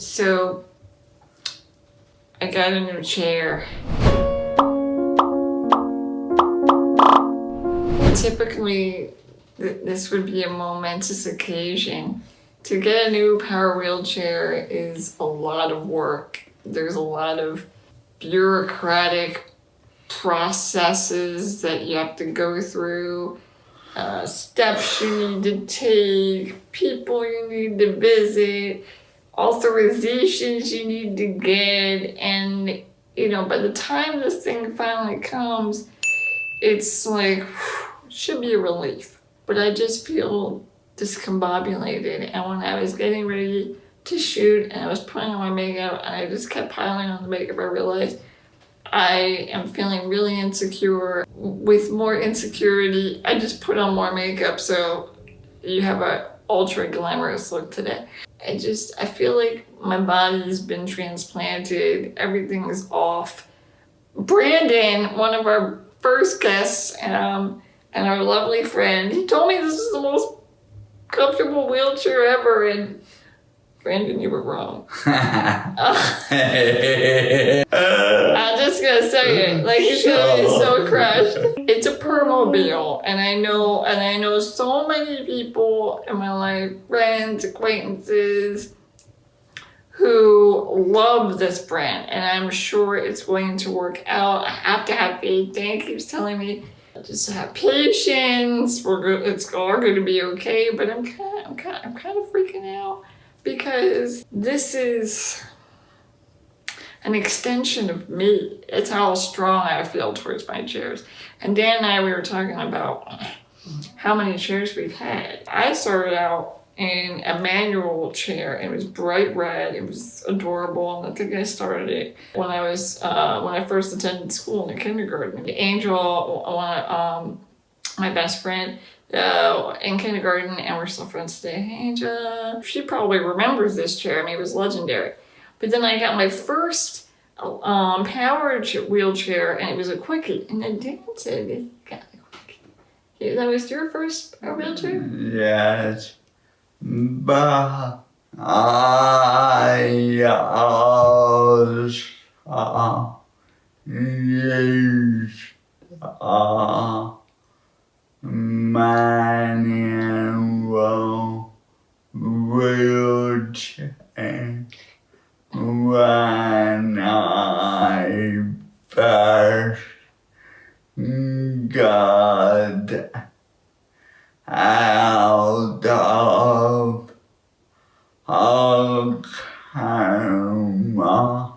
So I got a new chair. Typically, this would be a momentous occasion. To get a new power wheelchair is a lot of work. There's a lot of bureaucratic processes that you have to go through, steps you need to take, people you need to visit, authorizations you need to get, and by the time this thing finally comes, it's like, should be a relief. But I just feel discombobulated, and when I was getting ready to shoot and I was putting on my makeup and I just kept piling on the makeup, I realized I am feeling really insecure. With more insecurity, I just put on more makeup, so you have an ultra glamorous look today. I feel like my body's been transplanted, everything is off. Brandon, one of our first guests, and our lovely friend, he told me this is the most comfortable wheelchair ever, and Brandon, you were wrong. I'm just gonna say it. Like, he's gonna be so crushed. It's a Permobil, and I know so many people in my life, friends, acquaintances, who love this brand, and I'm sure it's going to work out. I have to have faith. Dan keeps telling me, just have patience. It's all going to be okay. But I'm kind of freaking out, because this is an extension of me. It's how strong I feel towards my chairs. And Dan and I, we were talking about how many chairs we've had. I started out in a manual chair. It was bright red. It was adorable. And I think I started it when I first attended school in kindergarten. Angel, my best friend, in kindergarten, and we're still friends today. Hey, Angel. She probably remembers this chair. I mean, it was legendary. But then I got my first power wheelchair, and it was a quickie. And then Dan said, he got a quickie. That was your first power wheelchair? Yes. But I also used manual wheelchair when I first got out of a coma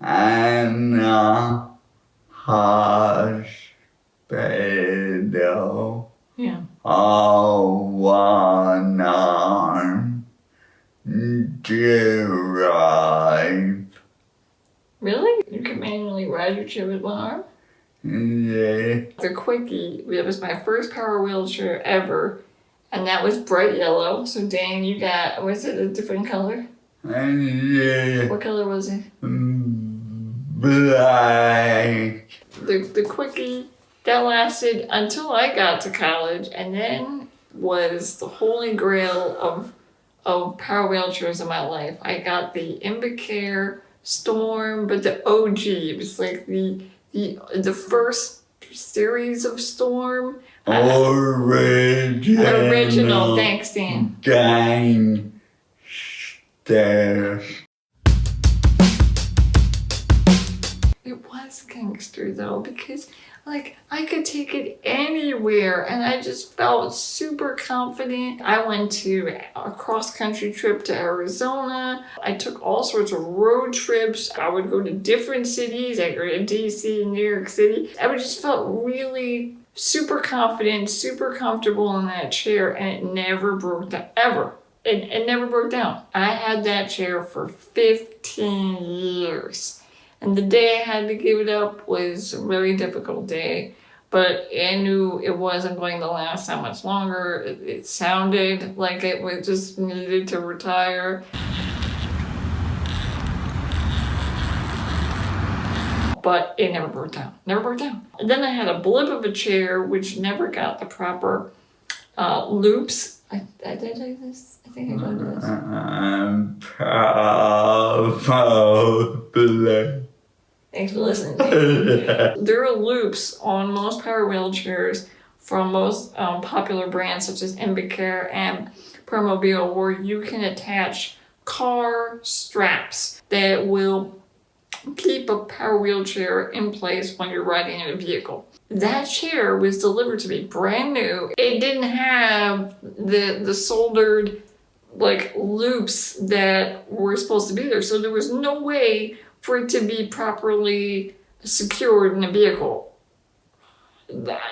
and a hospital. Yeah. One arm drive. Really? You can manually ride your chair with one arm? Yeah. The quickie, it was my first power wheelchair ever, and that was bright yellow. So Dan, you got, was it a different color? Yeah. What color was it? Black. The quickie, that lasted until I got to college, and then was the holy grail of power wheelchairs in my life. I got the Invacare Storm, but the OG. It was like the first series of Storm. Original. Thanks, Dan. Gangster. It was gangster though, because like I could take it anywhere, and I just felt super confident. I went to a cross-country trip to Arizona. I took all sorts of road trips. I would go to different cities. I go to DC and New York City. I just felt really super confident, super comfortable in that chair, and it never broke down, ever. It never broke down. I had that chair for 15 years. And the day I had to give it up was a very difficult day, but I knew it wasn't going to last that much longer. It sounded like it was just needed to retire. But it never broke down. And then I had a blip of a chair which never got the proper loops I did like this. I think I told you this. Probably. Thanks for listening. There are loops on most power wheelchairs from most popular brands such as Invacare and Permobil where you can attach car straps that will keep a power wheelchair in place when you're riding in a vehicle. That chair was delivered to me brand new. It didn't have the soldered like loops that were supposed to be there, so there was no way for it to be properly secured in a vehicle.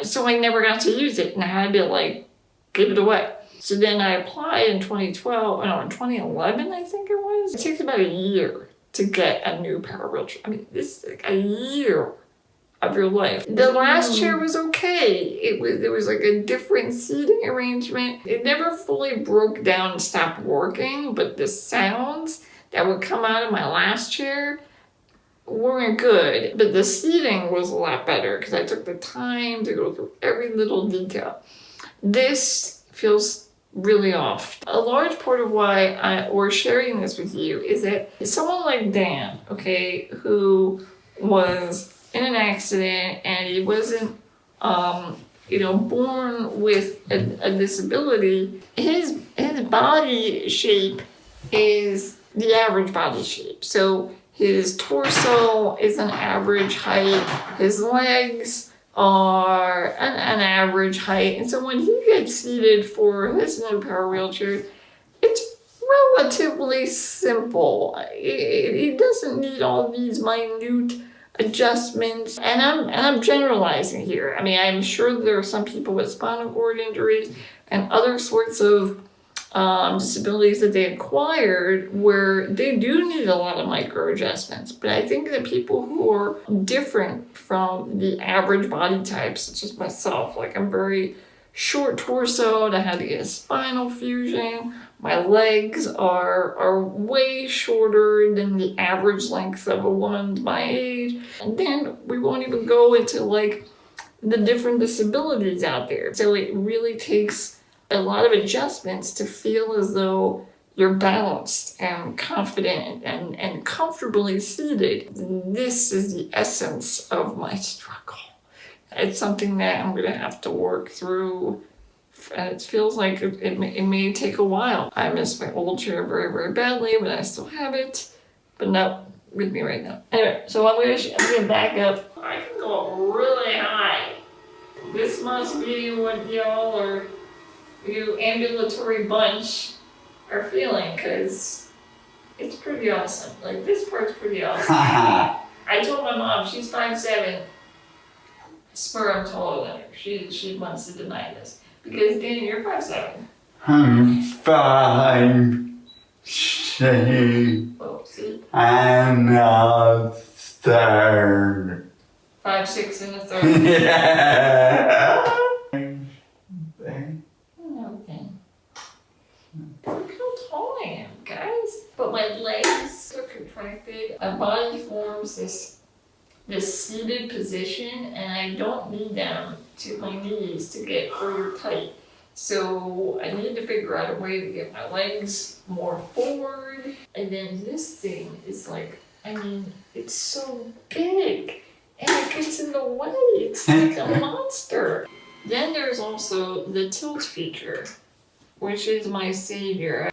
So I never got to use it, and I had to like give it away. So then I applied in 2012, no, in 2011 I think it was. It takes about a year to get a new power wheelchair. I mean, this is like a year of your life. The last chair was okay. It was like a different seating arrangement. It never fully broke down and stopped working, but the sounds that would come out of my last chair weren't good. But the seating was a lot better because I took the time to go through every little detail. This feels really off. A large part of why we're sharing this with you is that someone like Dan, okay, who was in an accident and he wasn't, born with a disability, his body shape is the average body shape. So his torso is an average height, his legs are an average height, and so when he gets seated for his new power wheelchair, it's relatively simple. He doesn't need all these minute adjustments, and I'm generalizing here. I mean, I'm sure there are some people with spinal cord injuries and other sorts of disabilities that they acquired where they do need a lot of micro adjustments. But I think that people who are different from the average body type, such as myself, like I'm very short torsoed, I had to get a spinal fusion, my legs are way shorter than the average length of a woman my age, and then we won't even go into like the different disabilities out there. So it really takes a lot of adjustments to feel as though you're balanced and confident and comfortably seated. This is the essence of my struggle. It's something that I'm going to have to work through, and it feels like it may take a while. I miss my old chair very, very badly, but I still have it, but not with me right now. Anyway, so I'm going to back up. I can go up really high. This must be what y'all are, you ambulatory bunch, are feeling, because it's pretty awesome. Like, this part's pretty awesome. I told my mom, she's 5'7". I swear I'm taller than her. She wants to deny this. Because, Dan, you're 5'7". I'm 5'6". Oh, see? I'm a third. 5'6" and a third. Yeah. Okay. Look how tall I am, guys. But my legs are contracted. My body forms this seated position, and I don't need them to my knees to get further tight. So I need to figure out a way to get my legs more forward. And then this thing is like, I mean, it's so big and it gets in the way. It's like a monster. Then there's also the tilt feature, which is my savior.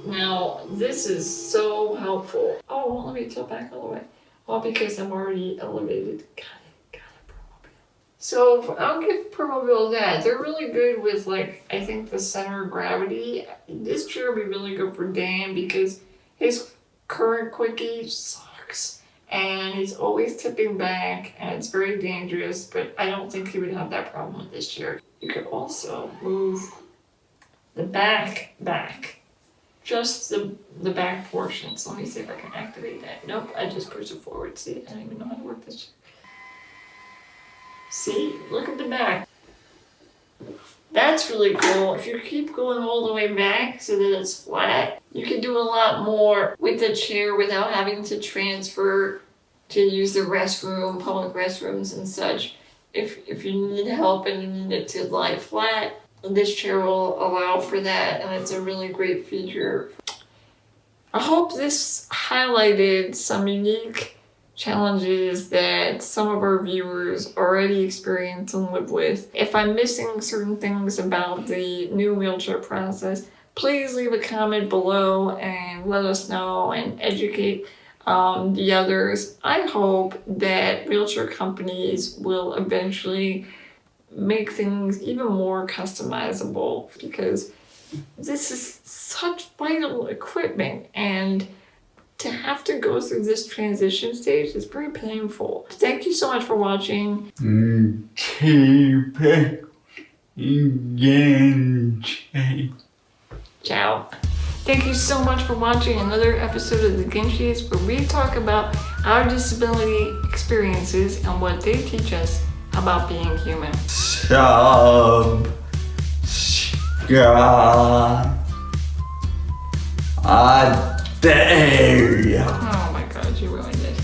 Now, this is so helpful. Oh, won't let me tilt back all the way. Well, because I'm already elevated. Got it, Permobil. So I'll give Permobil that. They're really good with, like, I think the center of gravity. This chair would be really good for Dan because his current quickie sucks. And he's always tipping back, and it's very dangerous, but I don't think he would have that problem with this chair. You could also move the back. Just the back portion. So let me see if I can activate that. Nope, I just push it forward. See, I don't even know how to work this chair. See, look at the back. That's really cool. If you keep going all the way back so that it's flat, you can do a lot more with the chair without having to transfer to use the restroom, public restrooms and such. If you need help and you need it to lie flat, this chair will allow for that, and it's a really great feature. I hope this highlighted some unique challenges that some of our viewers already experience and live with. If I'm missing certain things about the new wheelchair process, please leave a comment below and let us know and educate the others. I hope that wheelchair companies will eventually make things even more customizable, because this is such vital equipment, and to have to go through this transition stage is very painful. Thank you so much for watching. Keep it Ginchiest. Ciao. Thank you so much for watching another episode of the Ginchiest, where we talk about our disability experiences and what they teach us about being human. Subscribe. I dare ya. Oh my God, you ruined it.